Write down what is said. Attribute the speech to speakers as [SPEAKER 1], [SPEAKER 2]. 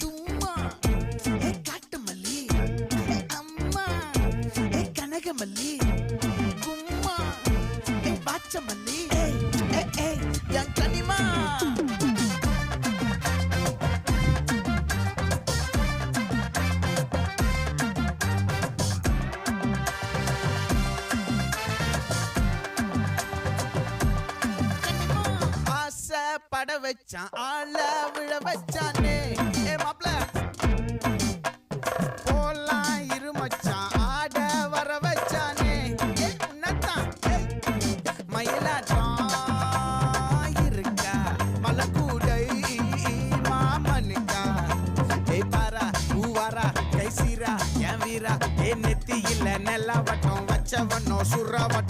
[SPEAKER 1] தும்மா காட்டு மல்லி அம்மா கனகமல்லி கும்மா பாச்ச மல்லி என் கனிமா பட வச்சான் ஆள விழ வச்சானே மாப்ள போலாம் இருமச்சான் ஆட வர வச்சானே உன்னத்தான் மயிலாட்டம் இருக்கா மலக்கூடை மாமனுக்கா பாரா பூவாரா கை சீரா என் வீரா நெத்தி இல்ல நெல்லா வட்டம் வச்சவனோ சுறா வட்டம்